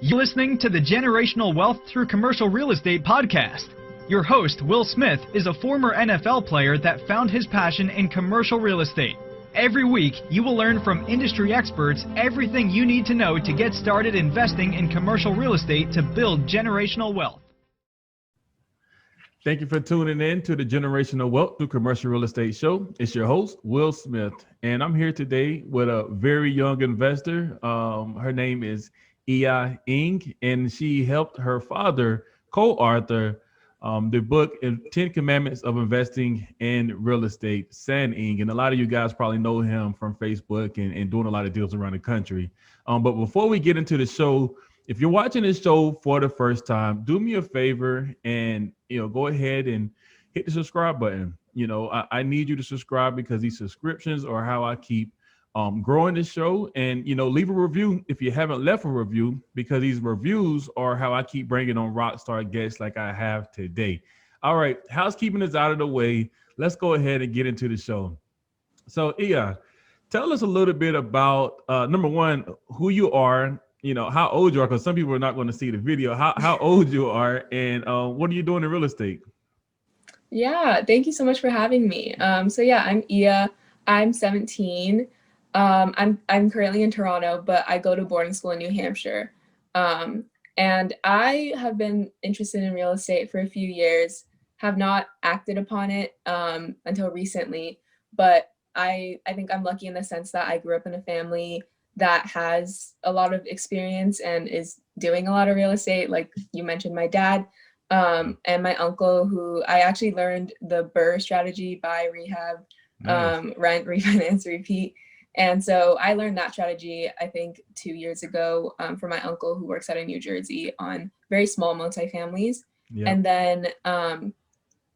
You're listening to the Generational Wealth Through Commercial Real Estate podcast. Your host, Will Smith, is a former NFL player that found his passion in commercial real estate. Every week, you will learn from industry experts everything you need to know to get started investing in commercial real estate to build generational wealth. Thank you for tuning in to the Generational Wealth Through Commercial Real Estate show. It's your host, Will Smith, and I'm here today with a very young investor. Her name is Oia Eng, and she helped her father co-author the book 10 Commandments of Investing in Real Estate, San Eng. And a lot of you guys probably know him from Facebook and doing a lot of deals around the country. But before we get into the show, if you're watching this show for the first time, do me a favor and go ahead and hit the subscribe button. I need you to subscribe because these subscriptions are how I keep growing the show. And leave a review if you haven't left a review, because these reviews are how I keep bringing on rock star guests like I have today. All right, housekeeping is out of the way. Let's go ahead and get into the show. So Oia, tell us a little bit about number one, who you are, how old you are, because some people are not going to see the video, how old you are, and what are you doing in real estate? Yeah, thank you so much for having me. I'm Oia. I'm 17. I'm currently in Toronto, but I go to boarding school in New Hampshire. And I have been interested in real estate for a few years, have not acted upon it until recently, but I think I'm lucky in the sense that I grew up in a family that has a lot of experience and is doing a lot of real estate. Like you mentioned, my dad and my uncle, who I actually learned the BRRRR strategy, buy, rehab, rent, refinance, repeat. And so I learned that strategy, I think 2 years ago from my uncle who works out of New Jersey on very small multifamilies. Yep. And then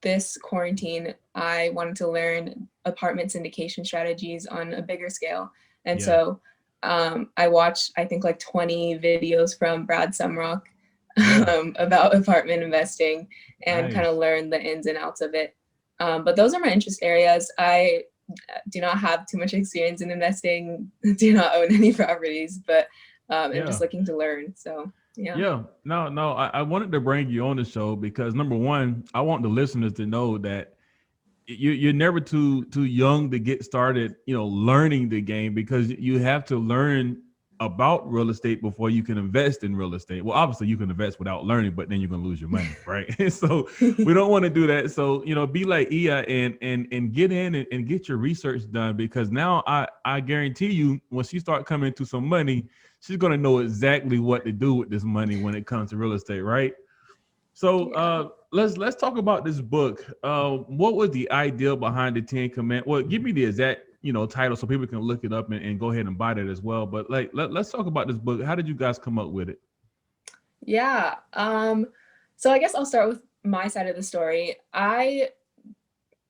this quarantine, I wanted to learn apartment syndication strategies on a bigger scale. And so I watched, I think, like 20 videos from Brad Sumrock about apartment investing and kind of learned the ins and outs of it. But those are my interest areas. I do not have too much experience in investing, do not own any properties, but I'm just looking to learn. So I wanted to bring you on the show because number one, I want the listeners to know that you're never too young to get started, learning the game, because you have to learn about real estate before you can invest in real estate. Well, obviously you can invest without learning, but then you're going to lose your money, right? So we don't want to do that. So, be like Oia and get in and get your research done, because now I guarantee you when she start coming into some money, she's going to know exactly what to do with this money when it comes to real estate, right? So let's talk about this book. What was the idea behind the 10 Commandments? Well, give me the exact title so people can look it up and go ahead and buy that as well. But let's talk about this book. How did you guys come up with it? Yeah. So I guess I'll start with my side of the story. I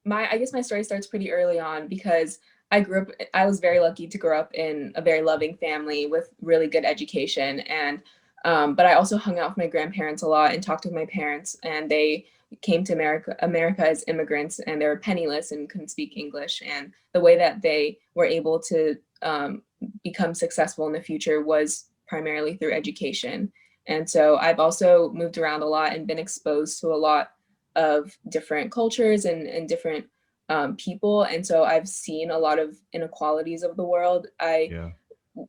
guess my story starts pretty early on because I was very lucky to grow up in a very loving family with really good education. And but I also hung out with my grandparents a lot and talked with my parents, and they came to America as immigrants, and they were penniless and couldn't speak English. And the way that they were able to become successful in the future was primarily through education. And so I've also moved around a lot and been exposed to a lot of different cultures and different people. And so I've seen a lot of inequalities of the world.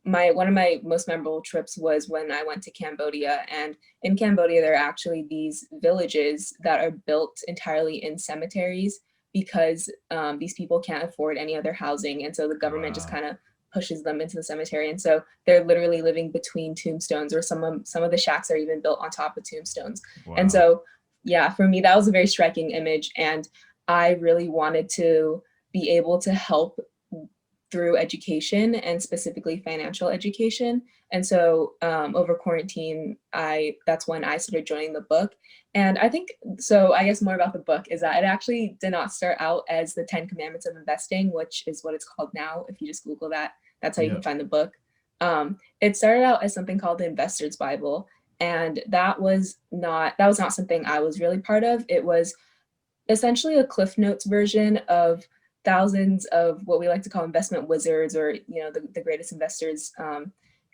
One of my most memorable trips was when I went to Cambodia, and in Cambodia, there are actually these villages that are built entirely in cemeteries because these people can't afford any other housing. And so the government just kind of pushes them into the cemetery. And so they're literally living between tombstones, or some of the shacks are even built on top of tombstones. Wow. And so, for me, that was a very striking image. And I really wanted to be able to help through education, and specifically financial education. And so over quarantine, that's when I started joining the book. And I guess more about the book is that it actually did not start out as the 10 Commandments of Investing, which is what it's called now. If you just Google that, that's how you can find the book. It started out as something called the Investor's Bible. And that was not something I was really part of. It was essentially a Cliff Notes version of thousands of what we like to call investment wizards, or the greatest investors.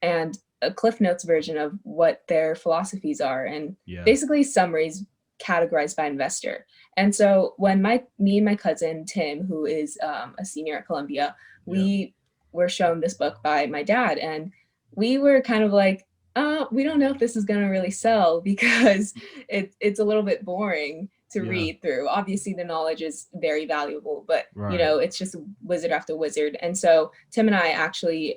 And a Cliff Notes version of what their philosophies are, and Yeah. basically summaries categorized by investor. And so when me and my cousin Tim, who is a senior at Columbia, we were shown this book by my dad, and we were kind of like, we don't know if this is going to really sell because it's a little bit boring to read through. Obviously, the knowledge is very valuable, but you know, it's just wizard after wizard. And so Tim and I actually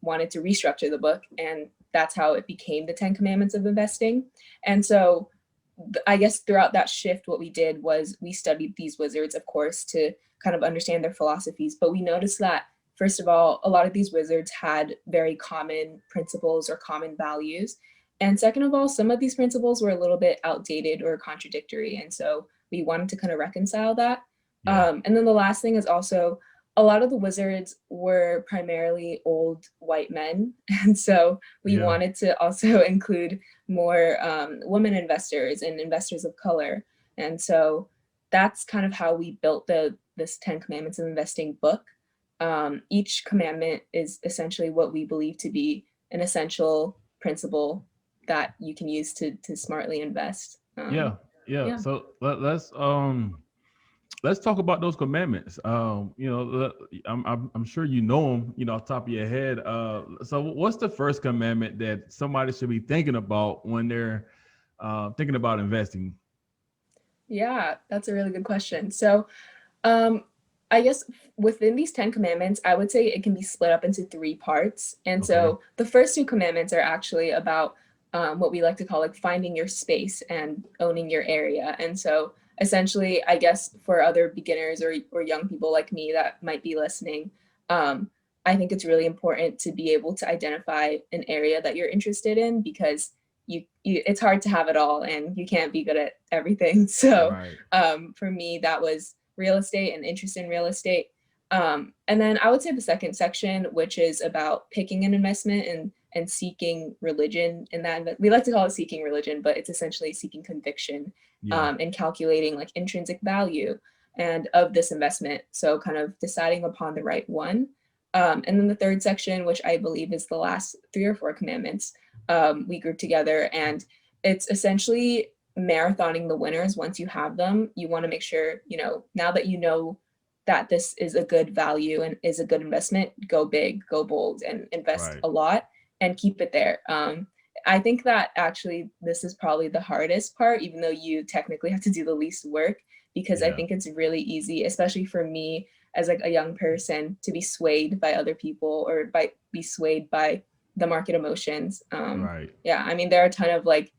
wanted to restructure the book, and that's how it became the 10 Commandments of Investing. And so I guess throughout that shift, what we did was we studied these wizards, of course, to kind of understand their philosophies. But we noticed that, first of all, a lot of these wizards had very common principles or common values. And second of all, some of these principles were a little bit outdated or contradictory. And so we wanted to kind of reconcile that. And then the last thing is also, a lot of the wizards were primarily old white men. And so we wanted to also include more women investors and investors of color. And so that's kind of how we built this 10 Commandments of Investing book. Each commandment is essentially what we believe to be an essential principle that you can use to smartly invest. So let's talk about those commandments. I'm sure you know them, off the top of your head. So what's the first commandment that somebody should be thinking about when they're thinking about investing? Yeah, that's a really good question. So I guess within these 10 commandments, I would say it can be split up into 3 parts. And so the first 2 commandments are actually about what we like to call like finding your space and owning your area. And so essentially, I guess for other beginners or young people like me that might be listening, I think it's really important to be able to identify an area that you're interested in, because it's hard to have it all and you can't be good at everything. So for me, that was real estate and interest in real estate. And then I would say the second section, which is about picking an investment and seeking religion in that. We like to call it seeking religion, but it's essentially seeking conviction and calculating like intrinsic value and of this investment. So kind of deciding upon the right one. And then the third section, which I believe is the last 3 or 4 commandments, we grouped together, and it's essentially marathoning the winners. Once you have them, you want to make sure, now that you know that this is a good value and is a good investment, go big, go bold, and invest a lot and keep it there. I think that actually this is probably the hardest part, even though you technically have to do the least work, because I think it's really easy, especially for me as like a young person, to be swayed by other people or be swayed by the market emotions. Yeah, I mean, there are a ton of like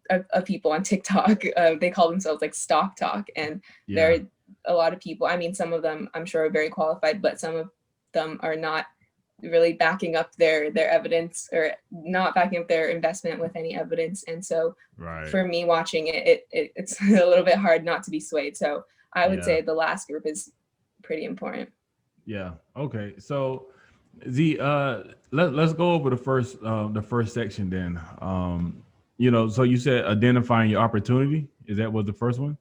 of people on TikTok. They call themselves like stock talk, and there are a lot of people. I mean, some of them I'm sure are very qualified, but some of them are not really backing up their evidence, or not backing up their investment with any evidence. And so for me watching it's a little bit hard not to be swayed. So I would say the last group is pretty important. Okay, so let's go over the first section then. So you said identifying your opportunity. Is that was the first one?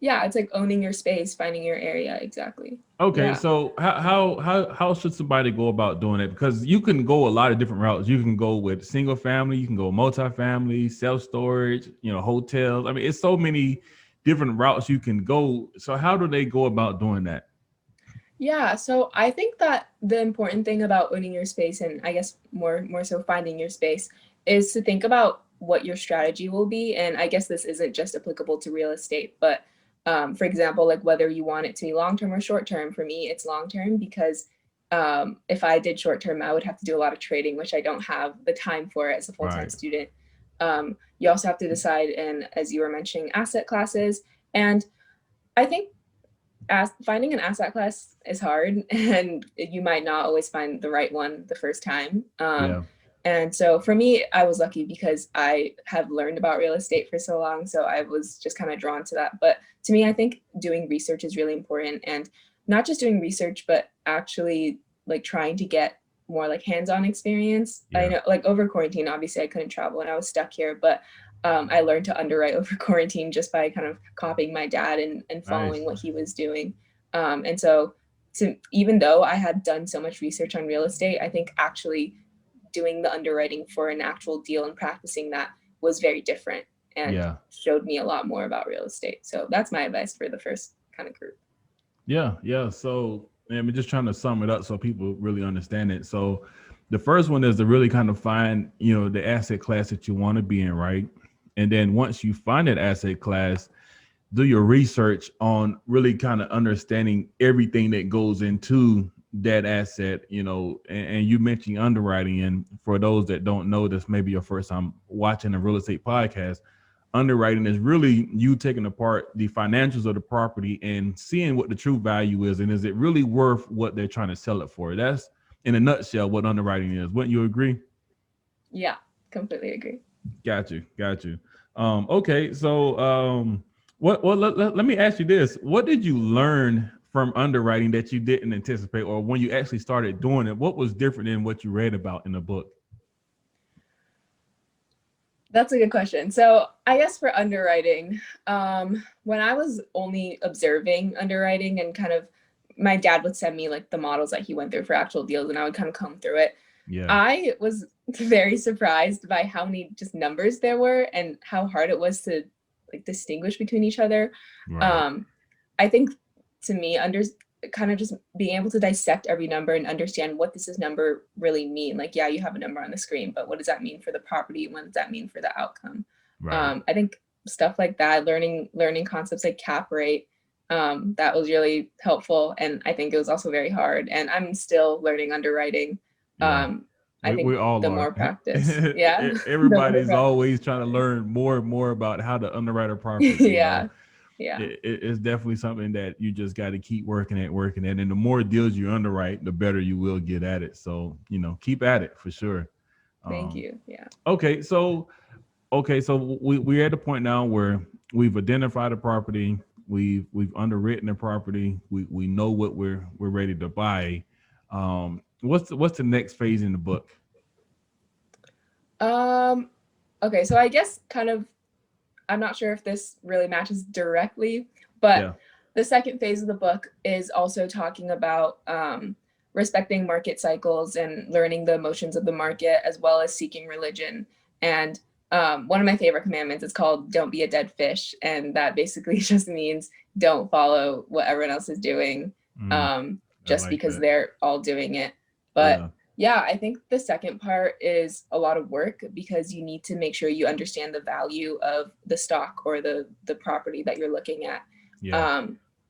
Yeah, it's like owning your space, finding your area. Exactly. Okay, so how should somebody go about doing it? Because you can go a lot of different routes. You can go with single family, you can go multifamily, self storage, hotels. I mean, it's so many different routes you can go. So how do they go about doing that? Yeah, so I think that the important thing about owning your space, and I guess more so finding your space, is to think about what your strategy will be. And I guess this isn't just applicable to real estate, but for example, like whether you want it to be long-term or short-term. For me, it's long-term because if I did short-term, I would have to do a lot of trading, which I don't have the time for as a full-time student. You also have to decide, and as you were mentioning, asset classes. And I think finding an asset class is hard, and you might not always find the right one the first time. And so for me, I was lucky because I have learned about real estate for so long. So I was just kind of drawn to that. But to me, I think doing research is really important, and not just doing research, but actually like trying to get more like hands-on experience. I know like over quarantine, obviously I couldn't travel and I was stuck here, but I learned to underwrite over quarantine just by kind of copying my dad and following what he was doing. And so even though I had done so much research on real estate, I think actually doing the underwriting for an actual deal and practicing that was very different and showed me a lot more about real estate. So that's my advice for the first kind of group. Yeah. So I'm just trying to sum it up so people really understand it. So the first one is to really kind of find, the asset class that you want to be in, right? And then once you find that asset class, do your research on really kind of understanding everything that goes into that asset, and you mentioned underwriting. And for those that don't know, this may be your first time watching a real estate podcast. Underwriting is really you taking apart the financials of the property and seeing what the true value is, and is it really worth what they're trying to sell it for. That's in a nutshell what underwriting is. Wouldn't you agree? Yeah, completely agree. Got you. Okay, so let me ask you this: what did you learn from underwriting that you didn't anticipate, or when you actually started doing it, what was different than what you read about in the book? That's a good question. So I guess for underwriting, when I was only observing underwriting and kind of my dad would send me like the models that he went through for actual deals and I would kind of comb through it. Yeah. I was very surprised by how many just numbers there were and how hard it was to like distinguish between each other. Right. I think to me, kind of just being able to dissect every number and understand what does this number really mean. Like, yeah, you have a number on the screen, but what does that mean for the property? What does that mean for the outcome? Right. I think stuff like that, learning concepts like cap rate, that was really helpful. And I think it was also very hard. And I'm still learning underwriting. Yeah. I think we all the more practice. Yeah. Everybody's always trying to learn more and more about how to underwrite a property. Yeah. Yeah, it's definitely something that you just got to keep working at. And the more deals you underwrite, the better you will get at it. So, keep at it for sure. Thank you. Yeah. Okay. So we're at a point now where we've identified a property. We've underwritten a property. We know what we're ready to buy. What's the next phase in the book? Okay. So I guess kind of, I'm not sure if this really matches directly, but the second phase of the book is also talking about respecting market cycles and learning the emotions of the market, as well as seeking religion. And one of my favorite commandments is called "Don't be a dead fish," and that basically just means don't follow what everyone else is doing, just because they're all doing it. But yeah, I think the second part is a lot of work because you need to make sure you understand the value of the stock or the property that you're looking at. Yeah.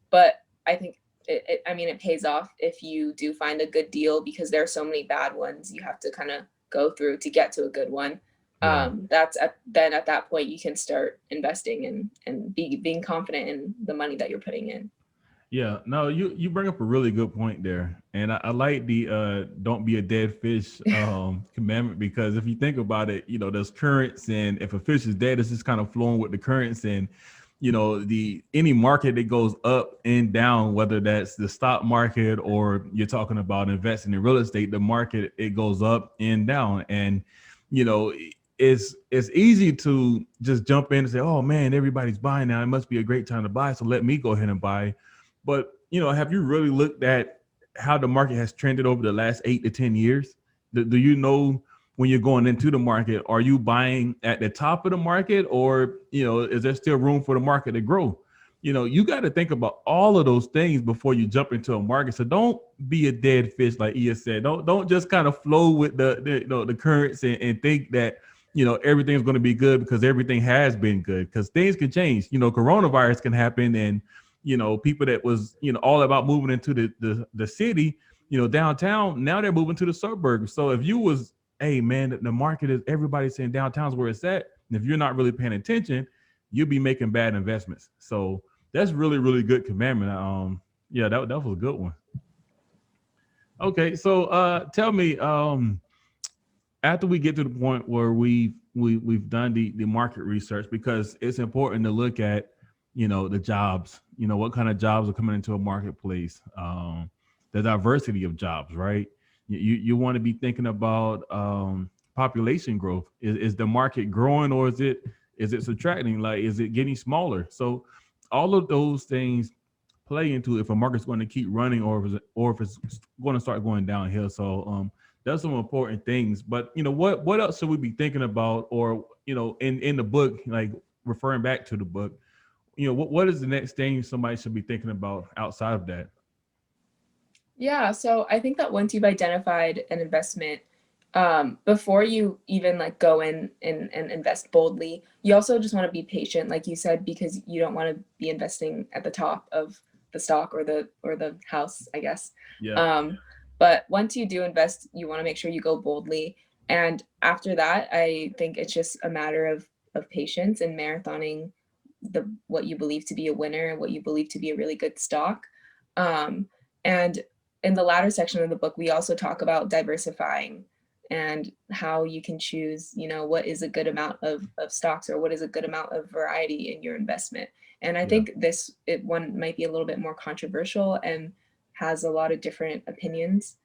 But I think it pays off if you do find a good deal because there are so many bad ones you have to kind of go through to get to a good one. Yeah. Then at that point you can start investing and being confident in the money that you're putting in. Yeah, no, you bring up a really good point there. And I like the don't be a dead fish commandment, because if you think about it, there's currents, and if a fish is dead, it's just kind of flowing with the currents. And any market that goes up and down, whether that's the stock market or you're talking about investing in real estate, the market, it goes up and down. And it's easy to just jump in and say, oh man, everybody's buying now, it must be a great time to buy, so let me go ahead and buy. But, have you really looked at how the market has trended over the last 8 to 10 years? Do you know when you're going into the market, are you buying at the top of the market, or, is there still room for the market to grow? You got to think about all of those things before you jump into a market. So don't be a dead fish, like Ia said. Don't just kind of flow with the currents and think that, everything's going to be good because everything has been good, because things can change. Coronavirus can happen, and people that was, all about moving into the city, downtown, now they're moving to the suburbs. So if you was, hey man, the market is, everybody's saying downtown's where it's at. And if you're not really paying attention, you'll be making bad investments. So that's really, really good commandment. Yeah, that was a good one. Okay. So tell me, after we get to the point where we've done the market research, because it's important to look at, the jobs, what kind of jobs are coming into a marketplace, the diversity of jobs, right? You want to be thinking about population growth. Is the market growing, or is it subtracting? Like, is it getting smaller? So all of those things play into if a market's going to keep running, or if it's going to start going downhill. So That's some important things. But what else should we be thinking about, or in the book, like referring back to the book, what is the next thing somebody should be thinking about outside of that? Yeah, so I think that once you've identified an investment, before you even like go in and invest boldly, you also just want to be patient, like you said, because you don't want to be investing at the top of the stock or the house, I guess. Yeah. Um, but once you do invest, you want to make sure you go boldly. And after that, I think it's just a matter of patience and marathoning the what you believe to be a winner, what you believe to be a really good stock. And in the latter section of the book, we also talk about diversifying and how you can choose, what is a good amount of stocks, or what is a good amount of variety in your investment. And I Yeah. think one might be a little bit more controversial and has a lot of different opinions,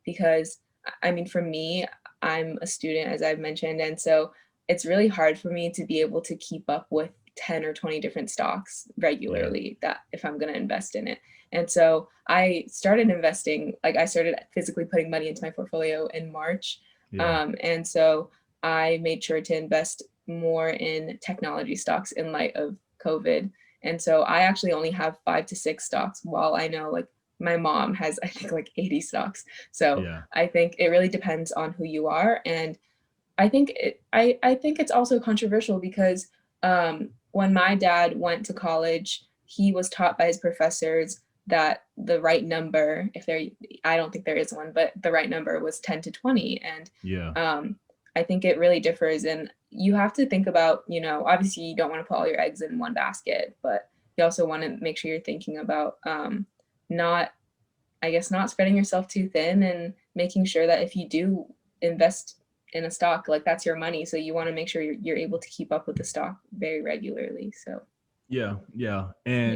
because I mean, for me, I'm a student, as I've mentioned, and so it's really hard for me to be able to keep up with 10 or 20 different stocks Yeah. regularly, that if I'm going to invest in it. And so I started investing, like I started physically putting money into my portfolio in March. Yeah. And so I made sure to invest more in technology stocks in light of COVID. And so I actually only have 5 to 6 stocks, while I know like my mom has, I think, like 80 stocks. So Yeah. I think it really depends on who you are. And I think it's also controversial because when my dad went to college, he was taught by his professors that the right number, if there, I don't think there is one, but the right number was 10 to 20. And Yeah. I think it really differs. And you have to think about, obviously you don't want to put all your eggs in one basket, but you also want to make sure you're thinking about not, I guess, not spreading yourself too thin, and making sure that if you do invest in a stock, like that's your money. So you want to make sure you're able to keep up with the stock very regularly. So Yeah. Yeah. And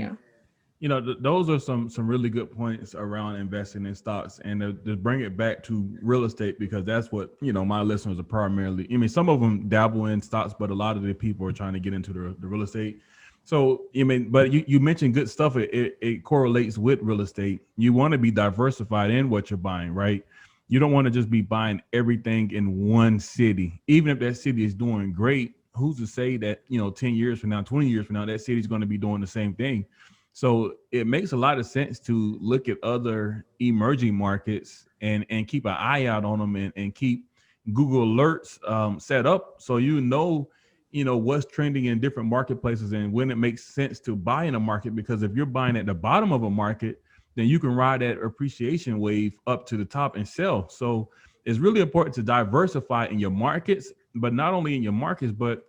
yeah. those are some really good points around investing in stocks, and to bring it back to real estate, because that's what my listeners are primarily. I mean, some of them dabble in stocks, but a lot of the people are trying to get into the real estate. So but you mentioned good stuff. It correlates with real estate. You want to be diversified in what you're buying, right? You don't want to just be buying everything in one city, even if that city is doing great. Who's to say that 10 years from now, 20 years from now, that city is going to be doing the same thing? So it makes a lot of sense to look at other emerging markets and keep an eye out on them, and keep Google alerts set up, so what's trending in different marketplaces and when it makes sense to buy in a market. Because if you're buying at the bottom of a market, then you can ride that appreciation wave up to the top and sell. So it's really important to diversify in your markets, but not only in your markets, but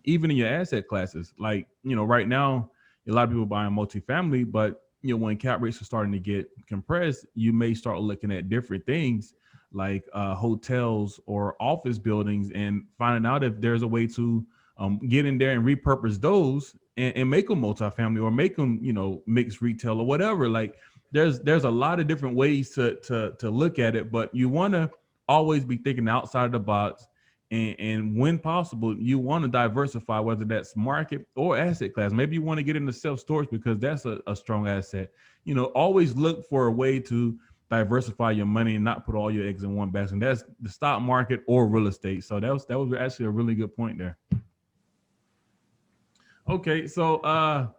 even in your asset classes. Like, right now, a lot of people buying multifamily, but when cap rates are starting to get compressed, you may start looking at different things like hotels or office buildings, and finding out if there's a way to get in there and repurpose those, and make them multifamily, or make them, mixed retail or whatever. Like, there's a lot of different ways to look at it, but you want to always be thinking outside the box. And when possible, you want to diversify, whether that's market or asset class. Maybe you want to get into self-storage because that's a strong asset. Always look for a way to diversify your money and not put all your eggs in one basket. And that's the stock market or real estate. So that was actually a really good point there. Okay, so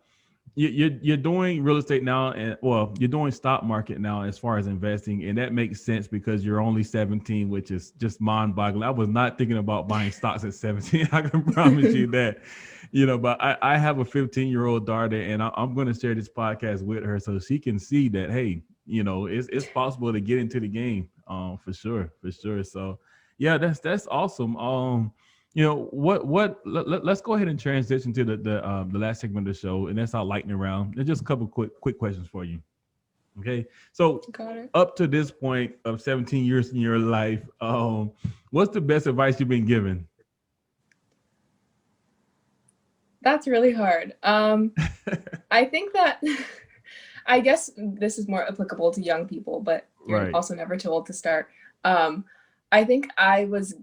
you're doing real estate now, and well, you're doing stock market now as far as investing, and that makes sense because you're only 17, which is just mind-boggling. I was not thinking about buying stocks at 17. I can promise you that. But I have a 15-year-old daughter, and I'm going to share this podcast with her so she can see that, hey, it's possible to get into the game, for sure, for sure. So yeah, that's awesome. Let's go ahead and transition to the last segment of the show, and that's our lightning round. And just a couple quick questions for you. Okay, so Got it. up to this point of 17 years in your life, what's the best advice you've been given? That's really hard. I think that I guess this is more applicable to young people, but you're Right. also never too old to start. Um, I think I was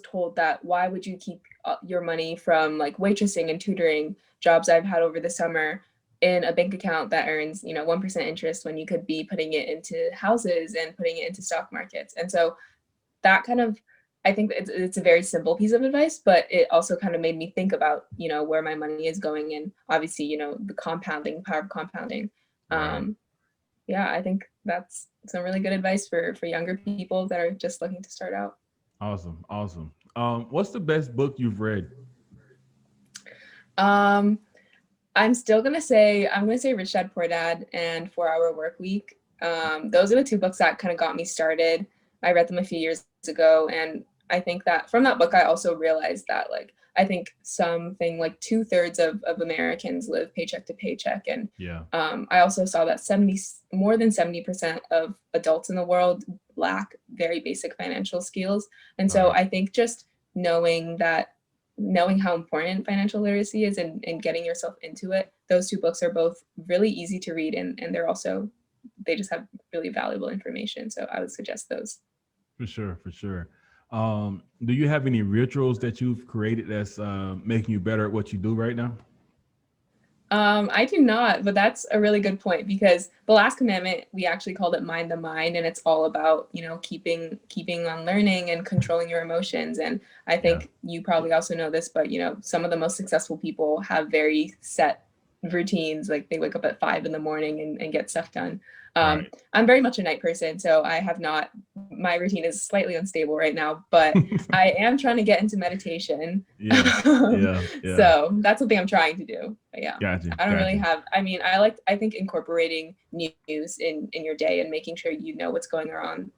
told that why would you keep your money from like waitressing and tutoring jobs I've had over the summer? in a bank account that earns, 1% interest when you could be putting it into houses and putting it into stock markets. And so that kind of, I think it's a very simple piece of advice, but it also kind of made me think about, where my money is going, and obviously, the power of compounding. Right. Yeah, I think that's some really good advice for younger people that are just looking to start out. Awesome. Awesome. What's the best book you've read? I'm going to say Rich Dad Poor Dad and 4 Hour Work Week. Those are the two books that kind of got me started. I read them a few years ago, and I think that from that book, I also realized that, like, I think something like 2/3 of Americans live paycheck to paycheck. And Yeah. I also saw that more than 70% of adults in the world lack very basic financial skills. And so Right. I think just knowing how important financial literacy is, and getting yourself into it, those two books are both really easy to read, and they just have really valuable information. So I would suggest those. For sure. For sure. Do you have any rituals that you've created that's making you better at what you do right now? I do not, but that's a really good point, because the last commandment, we actually called it mind the mind, and it's all about, keeping on learning and controlling your emotions. And I think you probably also know this, but some of the most successful people have very set routines. Like, they wake up at 5 in the morning and get stuff done. Right. I'm very much a night person, so my routine is slightly unstable right now, but I am trying to get into meditation. Yeah. Yeah. So that's something I'm trying to do. But yeah, Gotcha. I don't really Gotcha. have, I think incorporating news in your day and making sure what's going on,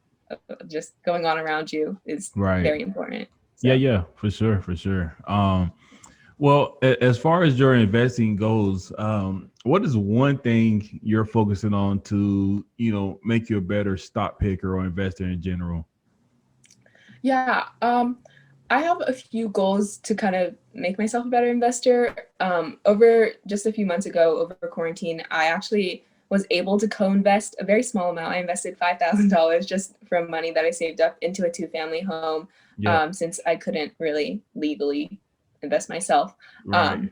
just going on around you, is Right. very important. So. Yeah. For sure. For sure. Well, as far as your investing goes, what is one thing you're focusing on to, make you a better stock picker or investor in general? Yeah, I have a few goals to kind of make myself a better investor. Over just a few months ago, over quarantine, I actually was able to co-invest a very small amount. I invested $5,000 just from money that I saved up into a 2-family home, Yeah. since I couldn't really legally invest myself. Right.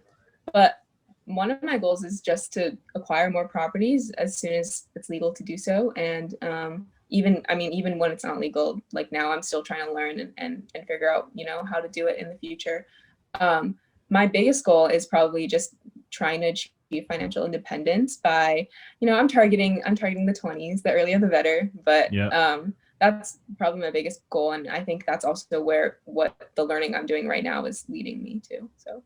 But one of my goals is just to acquire more properties as soon as it's legal to do so. And even when it's not legal, like now, I'm still trying to learn and figure out, how to do it in the future. My biggest goal is probably just trying to achieve financial independence by, I'm targeting the 20s, the earlier the better, but that's probably my biggest goal. And I think that's also what the learning I'm doing right now is leading me to. So.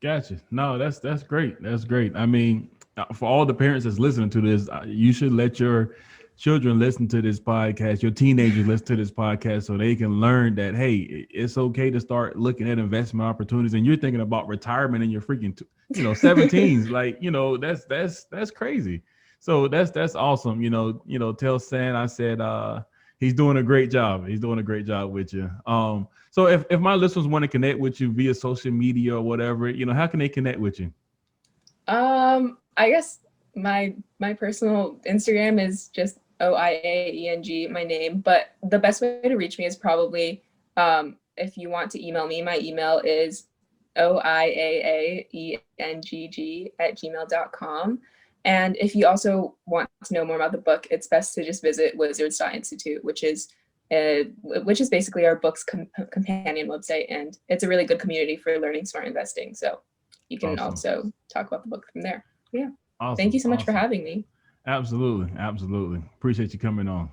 Gotcha. No, that's great. That's great. I mean, for all the parents that's listening to this, you should let your children listen to this podcast, your teenagers listen to this podcast, so they can learn that, hey, it's okay to start looking at investment opportunities. And you're thinking about retirement in your freaking, 17s. Like, that's crazy. So that's awesome. Tell San I said he's doing a great job. He's doing a great job with you. So if my listeners want to connect with you via social media or whatever, how can they connect with you? I guess my personal Instagram is just Oia Eng, my name. But the best way to reach me is probably, if you want to email me, my email is oiaengg@gmail.com. And if you also want to know more about the book, it's best to just visit wizards.institute, which is basically our book's companion website, and it's a really good community for learning smart investing. So you can also talk about the book from there. Yeah. Awesome. Thank you so much for having me. Absolutely. Appreciate you coming on.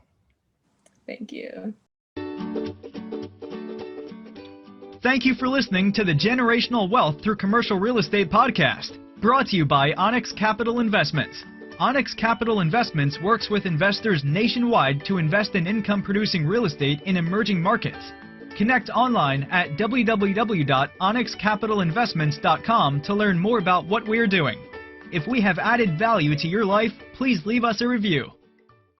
Thank you. Thank you for listening to the Generational Wealth Through Commercial Real Estate podcast, brought to you by Onyx Capital Investments. Onyx Capital Investments works with investors nationwide to invest in income-producing real estate in emerging markets. Connect online at www.onyxcapitalinvestments.com to learn more about what we're doing. If we have added value to your life, please leave us a review.